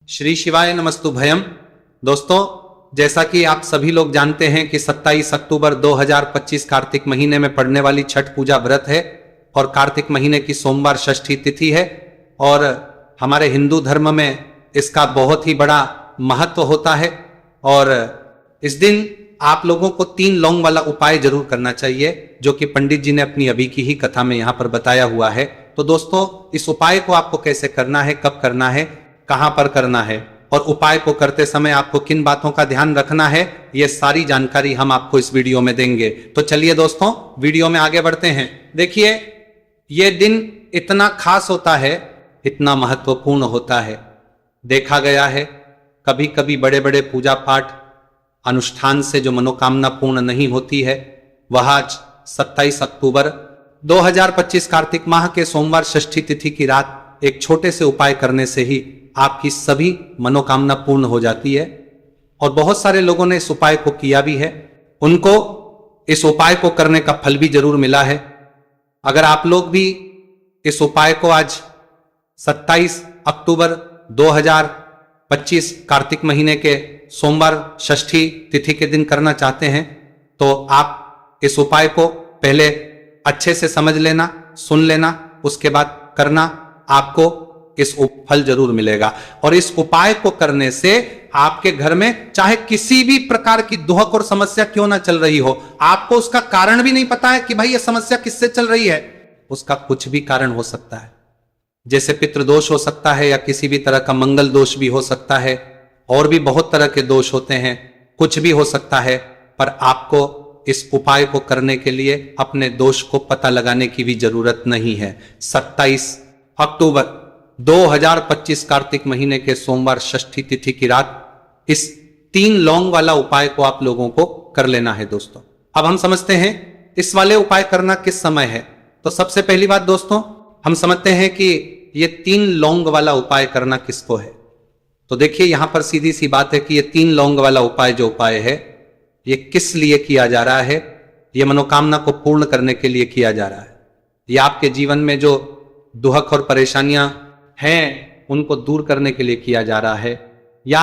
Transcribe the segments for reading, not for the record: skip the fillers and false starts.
श्री शिवाय नमस्तु भयम। दोस्तों, जैसा कि आप सभी लोग जानते हैं कि 27 अक्टूबर 2025 कार्तिक महीने में पड़ने वाली छठ पूजा व्रत है और कार्तिक महीने की सोमवार षष्ठी तिथि है और हमारे हिंदू धर्म में इसका बहुत ही बड़ा महत्व होता है। और इस दिन आप लोगों को 3 लौंग वाला उपाय जरूर करना चाहिए, जो कि पंडित जी ने अपनी अभी की ही कथा में यहाँ पर बताया हुआ है। तो दोस्तों, इस उपाय को आपको कैसे करना है, कब करना है, कहां पर करना है और उपाय को करते समय आपको किन बातों का ध्यान रखना है, यह सारी जानकारी हम आपको इस वीडियो में देंगे। तो चलिए दोस्तों, वीडियो में आगे बढ़ते हैं। देखिए, यह दिन इतना खास होता है, इतना महत्वपूर्ण होता है। देखा गया है कभी कभी बड़े बड़े पूजा पाठ अनुष्ठान से जो मनोकामना पूर्ण नहीं होती है, वह आज 27 अक्टूबर 2025 कार्तिक माह के सोमवार षष्ठी तिथि की रात एक छोटे से उपाय करने से ही आपकी सभी मनोकामना पूर्ण हो जाती है। और बहुत सारे लोगों ने इस उपाय को किया भी है, उनको इस उपाय को करने का फल भी जरूर मिला है। अगर आप लोग भी इस उपाय को आज 27 अक्टूबर 2025 कार्तिक महीने के सोमवार षष्ठी तिथि के दिन करना चाहते हैं, तो आप इस उपाय को पहले अच्छे से समझ लेना, सुन लेना, उसके बाद करना, आपको इस फल जरूर मिलेगा। और इस उपाय को करने से आपके घर में चाहे किसी भी प्रकार की दुहक और समस्या क्यों ना चल रही हो, आपको उसका कारण भी नहीं पता है कि भाई ये समस्या किससे चल रही है, उसका कुछ भी कारण हो सकता है। जैसे पितृदोष हो सकता है या किसी भी तरह का मंगल दोष भी हो सकता है, और भी बहुत तरह के दोष होते हैं, कुछ भी हो सकता है। पर आपको इस उपाय को करने के लिए अपने दोष को पता लगाने की भी जरूरत नहीं है। 27 अक्टूबर 2025 कार्तिक महीने के सोमवार षष्ठी तिथि की रात इस 3 लौंग वाला उपाय को आप लोगों को कर लेना है। दोस्तों, अब हम समझते हैं इस वाले उपाय करना किस समय है। तो सबसे पहली बात दोस्तों, हम समझते हैं कि ये 3 लौंग वाला उपाय करना किसको है। तो देखिए, यहां पर सीधी सी बात है कि ये 3 लौंग वाला उपाय जो उपाय है, ये किस लिए किया जा रहा है। ये मनोकामना को पूर्ण करने के लिए किया जा रहा है। ये आपके जीवन में जो दुहक और परेशानियां हैं उनको दूर करने के लिए किया जा रहा है, या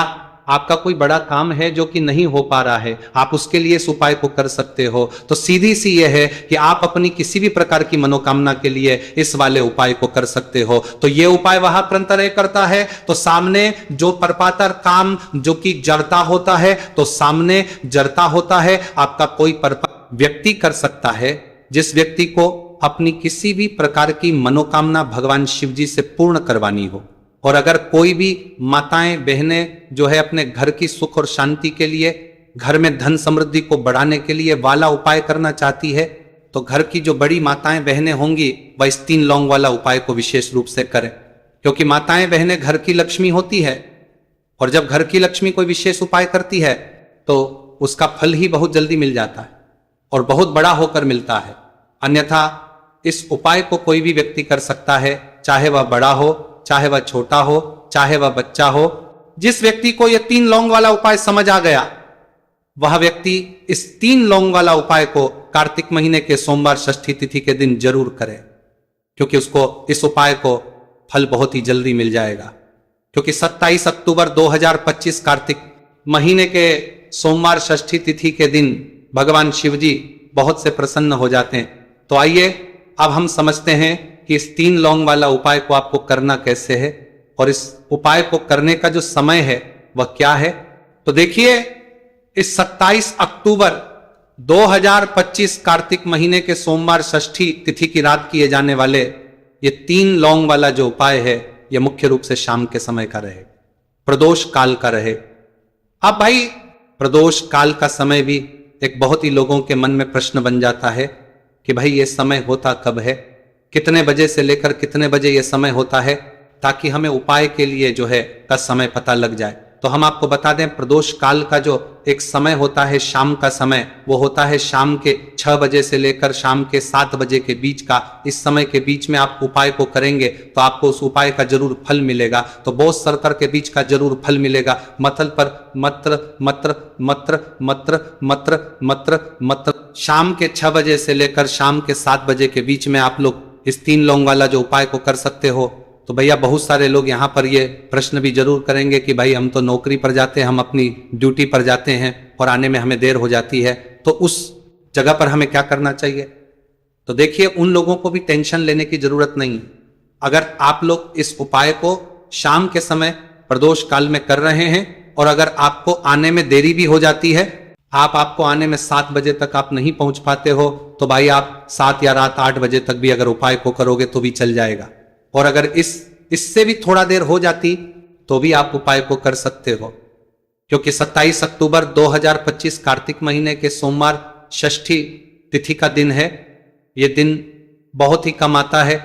आपका कोई बड़ा काम है जो कि नहीं हो पा रहा है, आप उसके लिए इस उपाय को कर सकते हो। तो सीधी सी यह है कि आप अपनी किसी भी प्रकार की मनोकामना के लिए इस वाले उपाय को कर सकते हो। तो यह उपाय वहां प्रंतर करता है, तो सामने जो परपातर काम जो कि जड़ता होता है, तो सामने जड़ता होता है आपका कोई व्यक्ति कर सकता है, जिस व्यक्ति को अपनी किसी भी प्रकार की मनोकामना भगवान शिव जी से पूर्ण करवानी हो। और अगर कोई भी माताएं बहनें जो है अपने घर की सुख और शांति के लिए, घर में धन समृद्धि को बढ़ाने के लिए वाला उपाय करना चाहती है, तो घर की जो बड़ी माताएं बहनें होंगी वह इस 3 लौंग वाला उपाय को विशेष रूप से करें, क्योंकि माताएं बहनें घर की लक्ष्मी होती है। और जब घर की लक्ष्मी कोई विशेष उपाय करती है तो उसका फल ही बहुत जल्दी मिल जाता है और बहुत बड़ा होकर मिलता है। अन्यथा इस उपाय को कोई भी व्यक्ति कर सकता है, चाहे वह बड़ा हो, चाहे वह छोटा हो, चाहे वह बच्चा हो। जिस व्यक्ति को यह 3 लौंग वाला उपाय समझ आ गया, वह व्यक्ति इस 3 लौंग वाला उपाय को कार्तिक महीने के सोमवार षष्ठी तिथि के दिन जरूर करे, क्योंकि उसको इस उपाय को फल बहुत ही जल्दी मिल जाएगा। क्योंकि 27 अक्टूबर 2025 कार्तिक महीने के सोमवार षष्ठी तिथि के दिन भगवान शिव जी बहुत से प्रसन्न हो जाते हैं। तो आइए अब हम समझते हैं कि इस 3 लौंग वाला उपाय को आपको करना कैसे है और इस उपाय को करने का जो समय है वह क्या है। तो देखिए, इस 27 अक्टूबर 2025 कार्तिक महीने के सोमवार षष्ठी तिथि की रात किए जाने वाले ये 3 लौंग वाला जो उपाय है, यह मुख्य रूप से शाम के समय का रहे, प्रदोष काल का रहे। अब भाई, प्रदोष काल का समय भी एक बहुत ही लोगों के मन में प्रश्न बन जाता है कि भाई ये समय होता कब है, कितने बजे से लेकर कितने बजे ये समय होता है, ताकि हमें उपाय के लिए जो है का समय पता लग जाए। तो हम आपको बता दें, प्रदोष काल का जो एक समय होता है शाम का समय, वो होता है शाम के 6 बजे से लेकर शाम के 7 बजे के बीच का। इस समय के बीच में आप उपाय को करेंगे तो आपको उस उपाय का जरूर फल मिलेगा। तो बोस सरकर के बीच का जरूर फल मिलेगा। मतल पर मत्र मत्र मत्र मत्र मत्र मत्र मत्र शाम के 6 बजे से लेकर शाम के 7 बजे के बीच में आप लोग इस 3 लौंग वाला जो उपाय को कर सकते हो। तो भैया बहुत सारे लोग यहाँ पर ये प्रश्न भी जरूर करेंगे कि भाई हम तो नौकरी पर जाते हैं, हम अपनी ड्यूटी पर जाते हैं और आने में हमें देर हो जाती है, तो उस जगह पर हमें क्या करना चाहिए। तो देखिए, उन लोगों को भी टेंशन लेने की जरूरत नहीं। अगर आप लोग इस उपाय को शाम के समय प्रदोष काल में कर रहे हैं और अगर आपको आने में देरी भी हो जाती है, आपको आने में 7 बजे तक आप नहीं पहुंच पाते हो, तो भाई आप 7 या रात 8 बजे तक भी अगर उपाय को करोगे तो भी चल जाएगा। और अगर इससे भी थोड़ा देर हो जाती तो भी आप उपाय को कर सकते हो, क्योंकि 27 अक्टूबर 2025 कार्तिक महीने के सोमवार षष्ठी तिथि का दिन है। ये दिन बहुत ही कम आता है,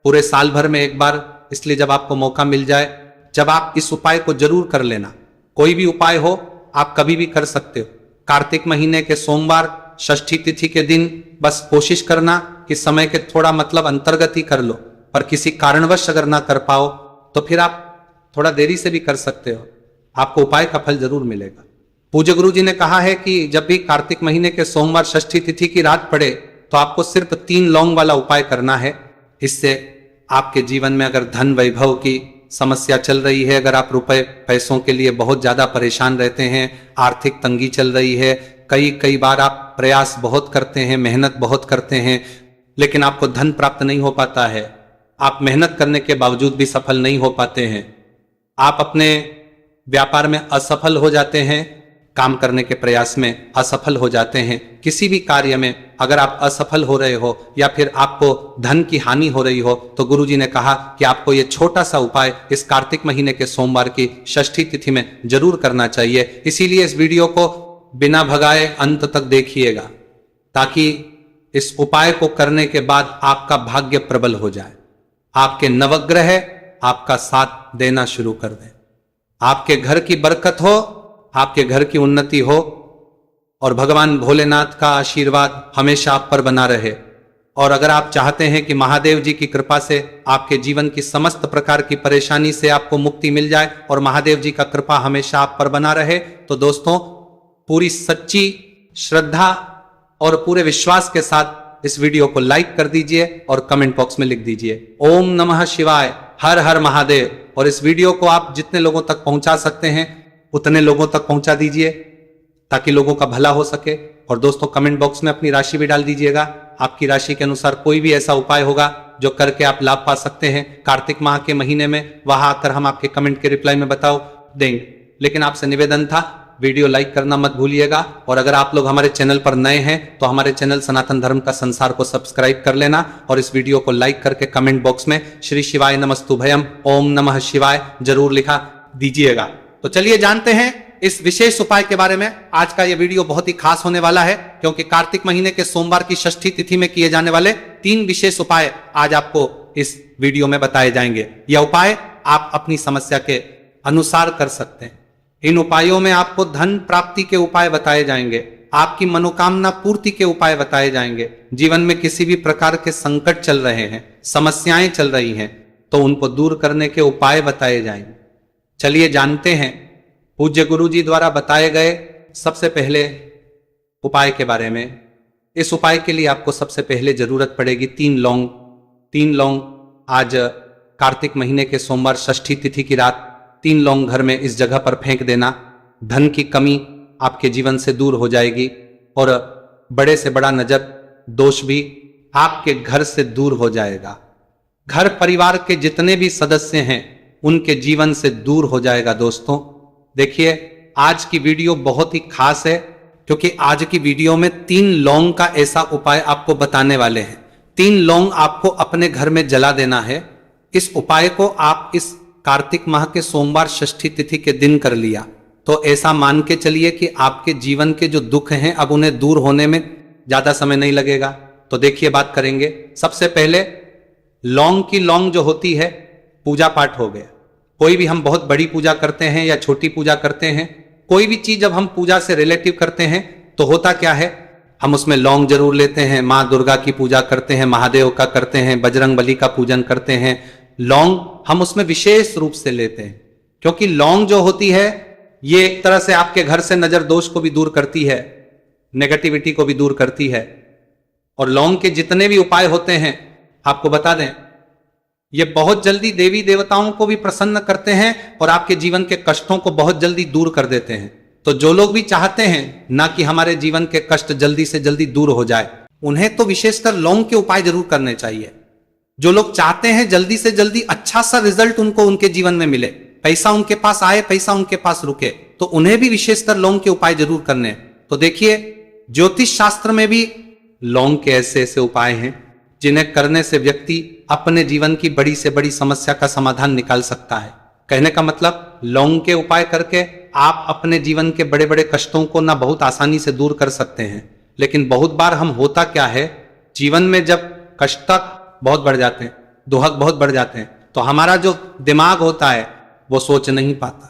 पूरे साल भर में एक बार, इसलिए जब आपको मौका मिल जाए, जब आप इस उपाय को जरूर कर लेना। कोई भी उपाय हो आप कभी भी कर सकते हो। कार्तिक महीने के सोमवार षष्ठी तिथि के दिन बस कोशिश करना कि समय के थोड़ा अंतर्गत ही कर लो, पर किसी कारणवश अगर ना कर पाओ तो फिर आप थोड़ा देरी से भी कर सकते हो, आपको उपाय का फल जरूर मिलेगा। पूज्य गुरु जी ने कहा है कि जब भी कार्तिक महीने के सोमवार षष्ठी तिथि की रात पड़े तो आपको सिर्फ 3 लौंग वाला उपाय करना है। इससे आपके जीवन में अगर धन वैभव की समस्या चल रही है, अगर आप रुपए पैसों के लिए बहुत ज्यादा परेशान रहते हैं, आर्थिक तंगी चल रही है, कई बार आप प्रयास बहुत करते हैं, मेहनत बहुत करते हैं, लेकिन आपको धन प्राप्त नहीं हो पाता है, आप मेहनत करने के बावजूद भी सफल नहीं हो पाते हैं, आप अपने व्यापार में असफल हो जाते हैं, काम करने के प्रयास में असफल हो जाते हैं, किसी भी कार्य में अगर आप असफल हो रहे हो या फिर आपको धन की हानि हो रही हो, तो गुरुजी ने कहा कि आपको यह छोटा सा उपाय इस कार्तिक महीने के सोमवार की षष्ठी तिथि में जरूर करना चाहिए। इसीलिए इस वीडियो को बिना भगाए अंत तक देखिएगा, ताकि इस उपाय को करने के बाद आपका भाग्य प्रबल हो जाए, आपके नवग्रह आपका साथ देना शुरू कर दें, आपके घर की बरकत हो, आपके घर की उन्नति हो और भगवान भोलेनाथ का आशीर्वाद हमेशा आप पर बना रहे। और अगर आप चाहते हैं कि महादेव जी की कृपा से आपके जीवन की समस्त प्रकार की परेशानी से आपको मुक्ति मिल जाए और महादेव जी का कृपा हमेशा आप पर बना रहे, तो दोस्तों पूरी सच्ची श्रद्धा और पूरे विश्वास के साथ इस वीडियो को लाइक कर दीजिए और कमेंट बॉक्स में लिख दीजिए ओम नमः शिवाय, हर हर महादेव। और इस वीडियो को आप जितने लोगों तक पहुंचा सकते हैं उतने लोगों तक पहुंचा दीजिए, ताकि लोगों का भला हो सके। और दोस्तों कमेंट बॉक्स में अपनी राशि भी डाल दीजिएगा, आपकी राशि के अनुसार कोई भी ऐसा उपाय होगा जो करके आप लाभ पा सकते हैं कार्तिक माह के महीने में, वहां आकर हम आपके कमेंट के रिप्लाई में बताओ देंगे। लेकिन आपसे निवेदन था, वीडियो लाइक करना मत भूलिएगा। और अगर आप लोग हमारे चैनल पर नए हैं तो हमारे चैनल सनातन धर्म का संसार को सब्सक्राइब कर लेना और इस वीडियो को लाइक करके कमेंट बॉक्स में श्री शिवाय नमस्तुभयम ओम नमः शिवाय जरूर लिखा दीजिएगा। तो चलिए जानते हैं इस विशेष उपाय के बारे में। आज का यह वीडियो बहुत ही खास होने वाला है, क्योंकि कार्तिक महीने के सोमवार की षष्ठी तिथि में किए जाने वाले 3 विशेष उपाय आज आपको इस वीडियो में बताए जाएंगे। यह उपाय आप अपनी समस्या के अनुसार कर सकते हैं। इन उपायों में आपको धन प्राप्ति के उपाय बताए जाएंगे, आपकी मनोकामना पूर्ति के उपाय बताए जाएंगे। जीवन में किसी भी प्रकार के संकट चल रहे हैं, समस्याएं चल रही हैं, तो उनको दूर करने के उपाय बताए जाएंगे। चलिए जानते हैं पूज्य गुरु जी द्वारा बताए गए सबसे पहले उपाय के बारे में। इस उपाय के लिए आपको सबसे पहले जरूरत पड़ेगी 3 लौंग। 3 लौंग आज कार्तिक महीने के सोमवार षष्ठी तिथि की रात 3 लौंग घर में इस जगह पर फेंक देना। धन की कमी आपके जीवन से दूर हो जाएगी और बड़े से बड़ा नजर दोष भी आपके घर से दूर हो जाएगा। घर परिवार के जितने भी सदस्य हैं उनके जीवन से दूर हो जाएगा। दोस्तों देखिए, आज की वीडियो बहुत ही खास है, क्योंकि आज की वीडियो में 3 लौंग का ऐसा उपाय आपको बताने वाले हैं। 3 लौंग आपको अपने घर में जला देना है। इस उपाय को आप इस कार्तिक माह के सोमवार षष्ठी तिथि के दिन कर लिया तो ऐसा मान के चलिए कि आपके जीवन के जो दुख हैं अब उन्हें दूर होने में ज्यादा समय नहीं लगेगा। तो देखिए बात करेंगे। सबसे पहले लौंग की लौंग जो होती है पूजा पाठ हो गया। कोई भी हम बहुत बड़ी पूजा करते हैं या छोटी पूजा करते हैं, कोई भी चीज जब हम पूजा से रिलेटिव करते हैं तो होता क्या है, हम उसमें लौंग जरूर लेते हैं। माँ दुर्गा की पूजा करते हैं, महादेव का करते हैं, बजरंग बली का पूजन करते हैं, लौंग हम उसमें विशेष रूप से लेते हैं, क्योंकि लौंग जो होती है ये एक तरह से आपके घर से नजर दोष को भी दूर करती है, नेगेटिविटी को भी दूर करती है। और लौंग के जितने भी उपाय होते हैं आपको बता दें, ये बहुत जल्दी देवी देवताओं को भी प्रसन्न करते हैं और आपके जीवन के कष्टों को बहुत जल्दी दूर कर देते हैं। तो जो लोग भी चाहते हैं ना कि हमारे जीवन के कष्ट जल्दी से जल्दी दूर हो जाए, उन्हें तो विशेषकर लौंग के उपाय जरूर करने चाहिए। जो लोग चाहते हैं जल्दी से जल्दी अच्छा सा रिजल्ट उनको उनके जीवन में मिले, पैसा उनके पास आए, पैसा उनके पास रुके, तो उन्हें भी विशेषकर लौंग के उपाय जरूर करने हैं। तो देखिए, ज्योतिष शास्त्र में भी लौंग के ऐसे ऐसे उपाय हैं जिन्हें करने से व्यक्ति अपने जीवन की बड़ी से बड़ी समस्या का समाधान निकाल सकता है। कहने का मतलब, लौंग के उपाय करके आप अपने जीवन के बड़े बड़े कष्टों को ना बहुत आसानी से दूर कर सकते हैं। लेकिन बहुत बार हम होता क्या है, जीवन में जब कष्ट बहुत बढ़ जाते हैं, दुहक बहुत बढ़ जाते हैं, तो हमारा जो दिमाग होता है वो सोच नहीं पाता।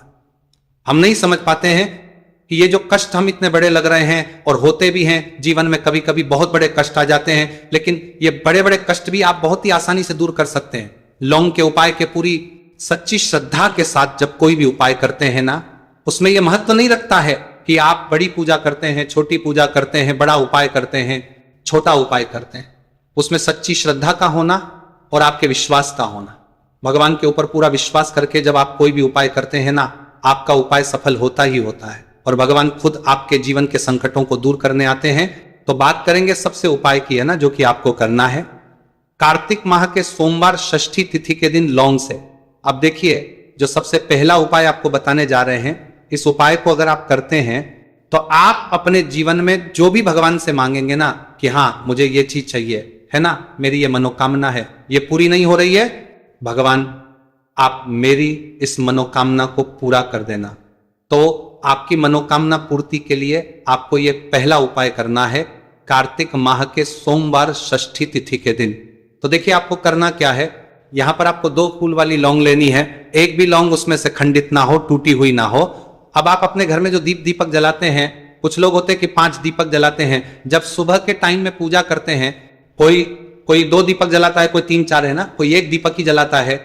हम नहीं समझ पाते हैं कि ये जो कष्ट हम इतने बड़े लग रहे हैं और होते भी हैं, जीवन में कभी कभी बहुत बड़े कष्ट आ जाते हैं, लेकिन ये बड़े बड़े कष्ट भी आप बहुत ही आसानी से दूर कर सकते हैं। लौंग के उपाय के पूरी सच्ची श्रद्धा के साथ जब कोई भी उपाय करते हैं ना, उसमें यह महत्व नहीं रखता है कि आप बड़ी पूजा करते हैं, छोटी पूजा करते हैं, बड़ा उपाय करते हैं, छोटा उपाय करते हैं। उसमें सच्ची श्रद्धा का होना और आपके विश्वास का होना। भगवान के ऊपर पूरा विश्वास करके जब आप कोई भी उपाय करते हैं ना, आपका उपाय सफल होता ही होता है और भगवान खुद आपके जीवन के संकटों को दूर करने आते हैं। तो बात करेंगे सबसे उपाय की, है ना, जो कि आपको करना है कार्तिक माह के सोमवार षष्ठी तिथि के दिन लौंग से। अब देखिए, जो सबसे पहला उपाय आपको बताने जा रहे हैं, इस उपाय को अगर आप करते हैं तो आप अपने जीवन में जो भी भगवान से मांगेंगे ना कि हाँ मुझे ये चीज चाहिए, है ना, मेरी ये मनोकामना है, ये पूरी नहीं हो रही है, भगवान आप मेरी इस मनोकामना को पूरा कर देना। तो आपकी मनोकामना पूर्ति के लिए आपको ये पहला उपाय करना है कार्तिक माह के सोमवार षष्ठी तिथि के दिन। तो देखिए, आपको करना क्या है, यहां पर आपको 2 फूल वाली लौंग लेनी है। एक भी लौंग उसमें से खंडित ना हो, टूटी हुई ना हो। अब आप अपने घर में जो दीपक जलाते हैं, कुछ लोग होते हैं कि 5 दीपक जलाते हैं। जब सुबह के टाइम में पूजा करते हैं, कोई 2 दीपक जलाता है, कोई 3-4 है ना, कोई 1 दीपक ही जलाता है।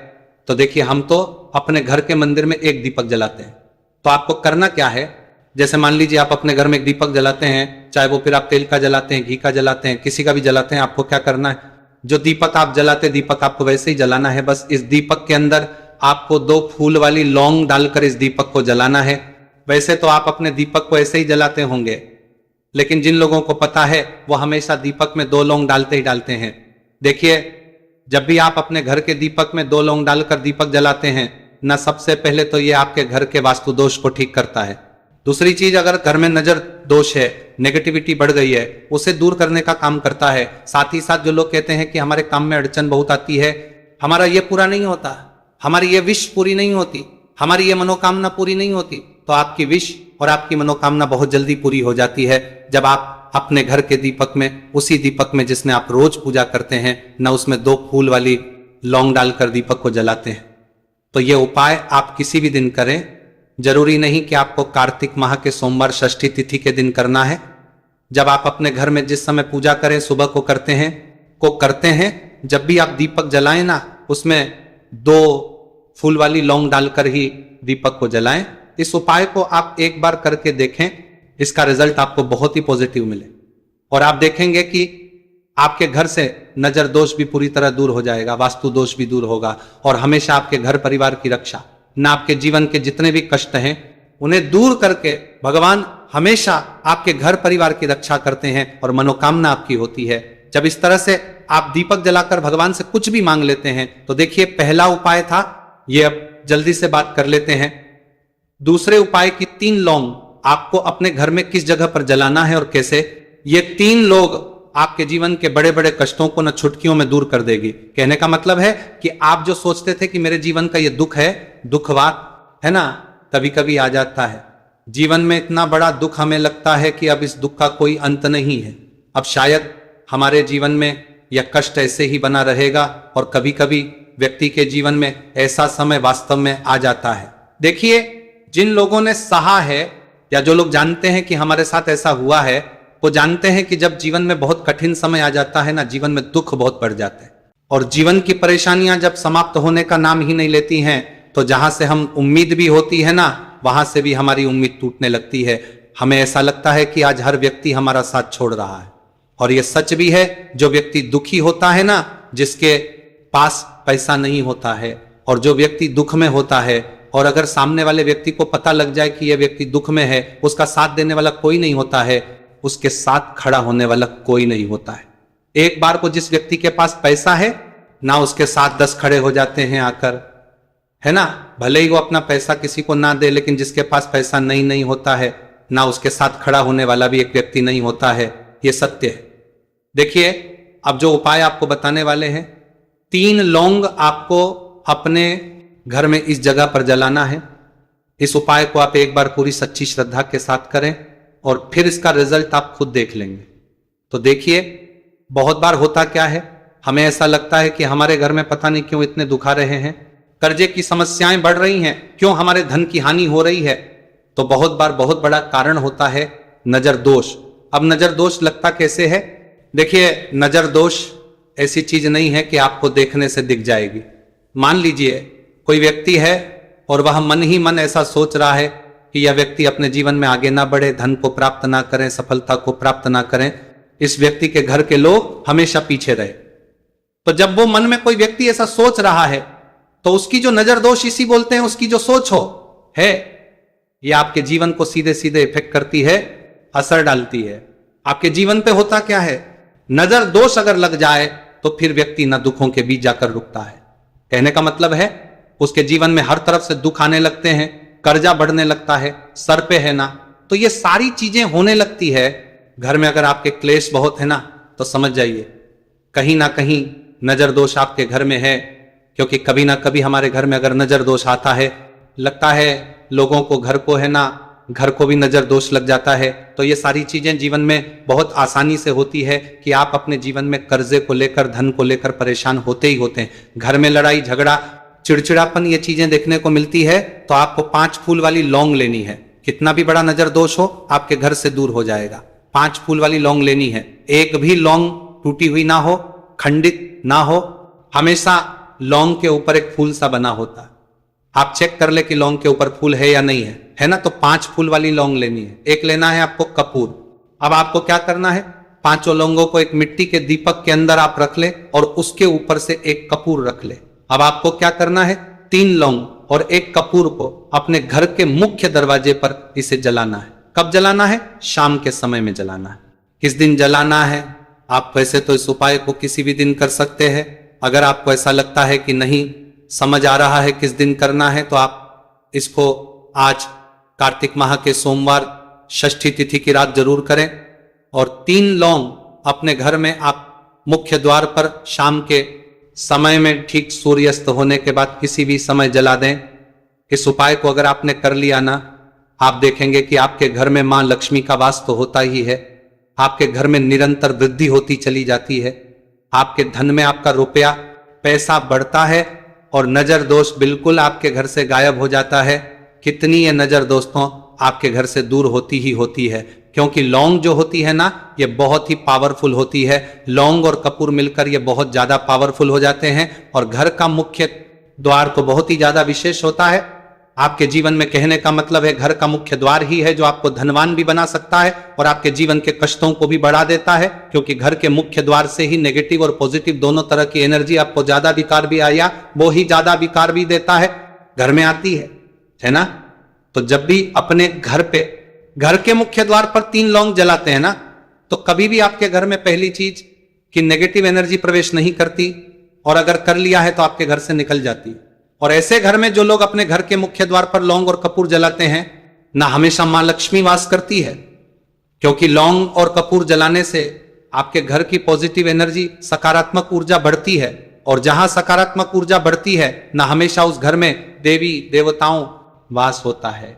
तो देखिए, हम तो अपने घर के मंदिर में 1 दीपक जलाते हैं। तो आपको करना क्या है, जैसे मान लीजिए आप अपने घर में 1 दीपक जलाते हैं, चाहे वो फिर आप तेल का जलाते हैं, घी का जलाते हैं, किसी का भी जलाते हैं, आपको क्या करना है, जो दीपक आप जलाते, दीपक आपको वैसे ही जलाना है। बस इस दीपक के अंदर आपको 2 फूल वाली लौंग डालकर इस दीपक को जलाना है। वैसे तो आप अपने दीपक को ऐसे ही जलाते होंगे, लेकिन जिन लोगों को पता है वो हमेशा दीपक में 2 लौंग डालते ही डालते हैं। देखिए, जब भी आप अपने घर के दीपक में 2 लौंग डालकर दीपक जलाते हैं ना, सबसे पहले तो ये आपके घर के वास्तु दोष को ठीक करता है। दूसरी चीज, अगर घर में नजर दोष है, नेगेटिविटी बढ़ गई है, उसे दूर करने का काम करता है। साथ ही साथ जो लोग कहते हैं कि हमारे काम में अड़चन बहुत आती है, हमारा ये पूरा नहीं होता, हमारी ये विश पूरी नहीं होती, हमारी ये मनोकामना पूरी नहीं होती, तो आपकी विश और आपकी मनोकामना बहुत जल्दी पूरी हो जाती है जब आप अपने घर के दीपक में, उसी दीपक में जिसमें आप रोज पूजा करते हैं ना, उसमें 2 फूल वाली लौंग डालकर दीपक को जलाते हैं। तो ये उपाय आप किसी भी दिन करें, जरूरी नहीं कि आपको कार्तिक माह के सोमवार षष्ठी तिथि के दिन करना है। जब आप अपने घर में जिस समय पूजा करें, सुबह को करते हैं, जब भी आप दीपक जलाएं ना, उसमें 2 फूल वाली लौंग डालकर ही दीपक को जलाएं। इस उपाय को आप एक बार करके देखें, इसका रिजल्ट आपको बहुत ही पॉजिटिव मिले और आप देखेंगे कि आपके घर से नजर दोष भी पूरी तरह दूर हो जाएगा, वास्तु दोष भी दूर होगा और हमेशा आपके घर परिवार की रक्षा, ना आपके जीवन के जितने भी कष्ट हैं उन्हें दूर करके भगवान हमेशा आपके घर परिवार की रक्षा करते हैं और मनोकामना आपकी होती है। जब इस तरह से आप दीपक जलाकर भगवान से कुछ भी मांग लेते हैं, तो देखिए, पहला उपाय था ये। अब जल्दी से बात कर लेते हैं दूसरे उपाय की। 3 लौंग आपको अपने घर में किस जगह पर जलाना है और कैसे। ये 3 लोग आपके जीवन के बड़े बड़े कष्टों को न छुटकियों में दूर कर देगी। कहने का मतलब है कि आप जो सोचते थे कि मेरे जीवन का ये दुख है, दुखवात है ना, कभी कभी आ जाता है जीवन में। इतना बड़ा दुख हमें लगता है कि अब इस दुख का कोई अंत नहीं है, अब शायद हमारे जीवन में यह कष्ट ऐसे ही बना रहेगा। और कभी कभी व्यक्ति के जीवन में ऐसा समय वास्तव में आ जाता है। देखिए, जिन लोगों ने सहा है या जो लोग जानते हैं कि हमारे साथ ऐसा हुआ है, वो जानते हैं कि जब जीवन में बहुत कठिन समय आ जाता है ना, जीवन में दुख बहुत बढ़ जाते हैं और जीवन की परेशानियां जब समाप्त होने का नाम ही नहीं लेती हैं, तो जहां से हम उम्मीद भी होती है ना, वहां से भी हमारी उम्मीद टूटने लगती है। हमें ऐसा लगता है कि आज हर व्यक्ति हमारा साथ छोड़ रहा है। और यह सच भी है, जो व्यक्ति दुखी होता है ना, जिसके पास पैसा नहीं होता है और जो व्यक्ति दुख में होता है, और अगर सामने वाले व्यक्ति को पता लग जाए कि यह व्यक्ति दुख में है, उसका साथ देने वाला कोई नहीं होता है, उसके साथ खड़ा होने वाला कोई नहीं होता है। एक बार को जिस व्यक्ति के पास पैसा है ना, उसके साथ 10 खड़े हो जाते हैं आकर, है ना। भले ही वो अपना पैसा किसी को ना दे, लेकिन जिसके पास पैसा नहीं होता है ना, उसके साथ खड़ा होने वाला भी एक व्यक्ति नहीं होता है। ये सत्य है। देखिए, अब जो उपाय आपको बताने वाले हैं, 3 लौंग आपको अपने घर में इस जगह पर जलाना है। इस उपाय को आप एक बार पूरी सच्ची श्रद्धा के साथ करें और फिर इसका रिजल्ट आप खुद देख लेंगे। तो देखिए, बहुत बार होता क्या है, हमें ऐसा लगता है कि हमारे घर में पता नहीं क्यों इतने दुखा रहे हैं, कर्जे की समस्याएं बढ़ रही हैं, क्यों हमारे धन की हानि हो रही है। तो बहुत बार बहुत बड़ा कारण होता है नजर दोष। अब नजर दोष लगता कैसे है? देखिए, नजर दोष ऐसी चीज नहीं है कि आपको देखने से दिख जाएगी। मान लीजिए कोई व्यक्ति है और वह मन ही मन ऐसा सोच रहा है कि यह व्यक्ति अपने जीवन में आगे ना बढ़े, धन को प्राप्त ना करें, सफलता को प्राप्त ना करें, इस व्यक्ति के घर के लोग हमेशा पीछे रहे। तो जब वो मन में कोई व्यक्ति ऐसा सोच रहा है, तो उसकी जो नजर दोष इसी बोलते हैं, उसकी जो सोच है, ये आपके जीवन को सीधे सीधे इफेक्ट करती है, असर डालती है। आपके जीवन पे होता क्या है, नजर दोष अगर लग जाए तो फिर व्यक्ति न दुखों के बीच जाकर रुकता है। कहने का मतलब है, उसके जीवन में हर तरफ से दुख आने लगते हैं, कर्जा बढ़ने लगता है, सर पे है ना, तो ये सारी चीजें होने लगती है। घर में अगर आपके क्लेश बहुत है ना, तो समझ जाइए कहीं ना कहीं नजर दोष आपके घर में है। क्योंकि कभी ना कभी हमारे घर में अगर नजर दोष आता है, लगता है लोगों को, घर को है ना, घर को भी नजर दोष लग जाता है। तो ये सारी चीजें जीवन में बहुत आसानी से होती है कि आप अपने जीवन में कर्जे को लेकर, धन को लेकर परेशान होते ही होते हैं। घर में लड़ाई झगड़ा, चिड़चिड़ापन, ये चीजें देखने को मिलती है। तो आपको 5 फूल वाली लौंग लेनी है। कितना भी बड़ा नजर दोष हो, आपके घर से दूर हो जाएगा। 5 फूल वाली लौंग लेनी है। एक भी लौंग टूटी हुई ना हो, खंडित ना हो, हमेशा लौंग के ऊपर एक फूल सा बना होता है। आप चेक कर ले कि लौंग के ऊपर फूल है या नहीं है ना। तो 5 फूल वाली लौंग लेनी है। एक लेना है आपको कपूर। अब आपको क्या करना है, 5 लौंगों को एक मिट्टी के दीपक के अंदर आप रख ले और उसके ऊपर से एक कपूर रख ले। अब आपको क्या करना है, 3 लौंग और एक कपूर को अपने घर के मुख्य दरवाजे पर इसे जलाना है। कब जलाना है? शाम के समय में जलाना है। किस दिन जलाना है? आप वैसे तो इस उपाय को किसी भी दिन कर सकते हैं। अगर आपको ऐसा लगता है कि नहीं समझ आ रहा है किस दिन करना है, तो आप इसको आज कार्तिक माह के सोमवार षष्ठी तिथि की रात जरूर करें। और 3 लौंग अपने घर में आप मुख्य द्वार पर शाम के समय में, ठीक सूर्यास्त होने के बाद किसी भी समय जला दें। इस उपाय को अगर आपने कर लिया ना, आप देखेंगे कि आपके घर में मां लक्ष्मी का वास तो होता ही है। आपके घर में निरंतर वृद्धि होती चली जाती है। आपके धन में आपका रुपया पैसा बढ़ता है और नजर दोष बिल्कुल आपके घर से गायब हो जाता है। कितनी ये नजर दोस्तों आपके घर से दूर होती ही होती है। क्योंकि लौंग जो होती है ना, ये बहुत ही पावरफुल होती है। लौंग और कपूर मिलकर ये बहुत ज्यादा पावरफुल हो जाते हैं और घर का मुख्य द्वार तो बहुत ही ज्यादा विशेष होता है। आपके जीवन में, कहने का मतलब है, घर का मुख्य द्वार ही है जो आपको धनवान भी बना सकता है और आपके जीवन के कष्टों को भी बढ़ा देता है। क्योंकि घर के मुख्य द्वार से ही नेगेटिव और पॉजिटिव दोनों तरह की एनर्जी, आपको ज्यादा विकार भी आया वो ही ज्यादा विकार भी देता है, घर में आती है ना। तो जब भी अपने घर पे, घर के मुख्य द्वार पर 3 लौंग जलाते हैं ना, तो कभी भी आपके घर में पहली चीज कि नेगेटिव एनर्जी प्रवेश नहीं करती, और अगर कर लिया है तो आपके घर से निकल जाती है। और ऐसे घर में जो लोग अपने घर के मुख्य द्वार पर लौंग और कपूर जलाते हैं ना, हमेशा मां लक्ष्मी वास करती है। क्योंकि लौंग और कपूर जलाने से आपके घर की पॉजिटिव एनर्जी, सकारात्मक ऊर्जा बढ़ती है। और जहां सकारात्मक ऊर्जा बढ़ती है ना, हमेशा उस घर में देवी देवताओं वास होता है।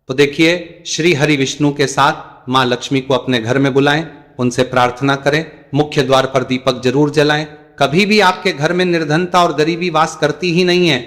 तो देखिए, श्री हरि विष्णु के साथ मां लक्ष्मी को अपने घर में बुलाएं, उनसे प्रार्थना करें, मुख्य द्वार पर दीपक जरूर जलाएं। कभी भी आपके घर में निर्धनता और गरीबी वास करती ही नहीं है।